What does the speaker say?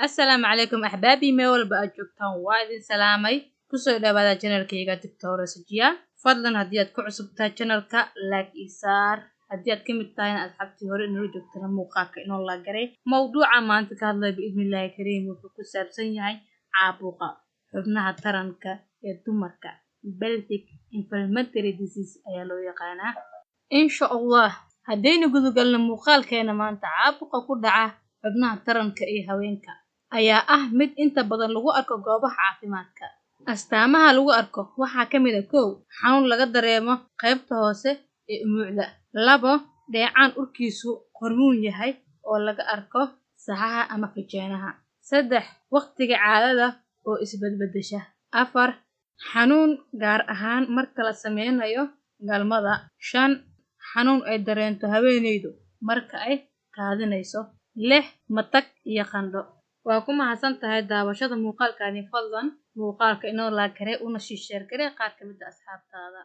السلام عليكم أحبابي مول بأجوكتان وايد سلامي كسر دبادة جنرال كيجا دكتورة سجيا فضلا هديات كعصب تا جنرال كا لاك إيسار هديات كم تاين أصحابتي هوري نرجو ترى موقعك إن الله جري موضوع ما أنت كهذا بإذن الله كريم وفكسر سنياي عابوقا حبناها ترنكا يدمركا بلتك inflammatory disease أيالو يقانا إن شاء الله هدين جذو قال المقال كينا ما أنت عابوقا كدعة حبناها ترنكا إيه هوينكا ayaa mid inta badan lagu arko goobaha caafimaadka astaamaha lagu arko waxaa ka mid ah kow xanuun laga dareemo qaybta hoose ee umucda labo dheecaan urkiisu hormuun yahay oo laga arko saxaha ama fajeenaha saddex waqtiga caadada oo isbedbedesha afar xanuun gaar ahaan marka la sameynayo galmada shan xanuun ay dareento haweeneydu marka ay kaadinayso lix matag iyo qandho waa ku mahadsan tahay daawashada muuqaalkani fadlan muuqaalka inoo la kare una share garee qaar ka mid ah asxaabtaada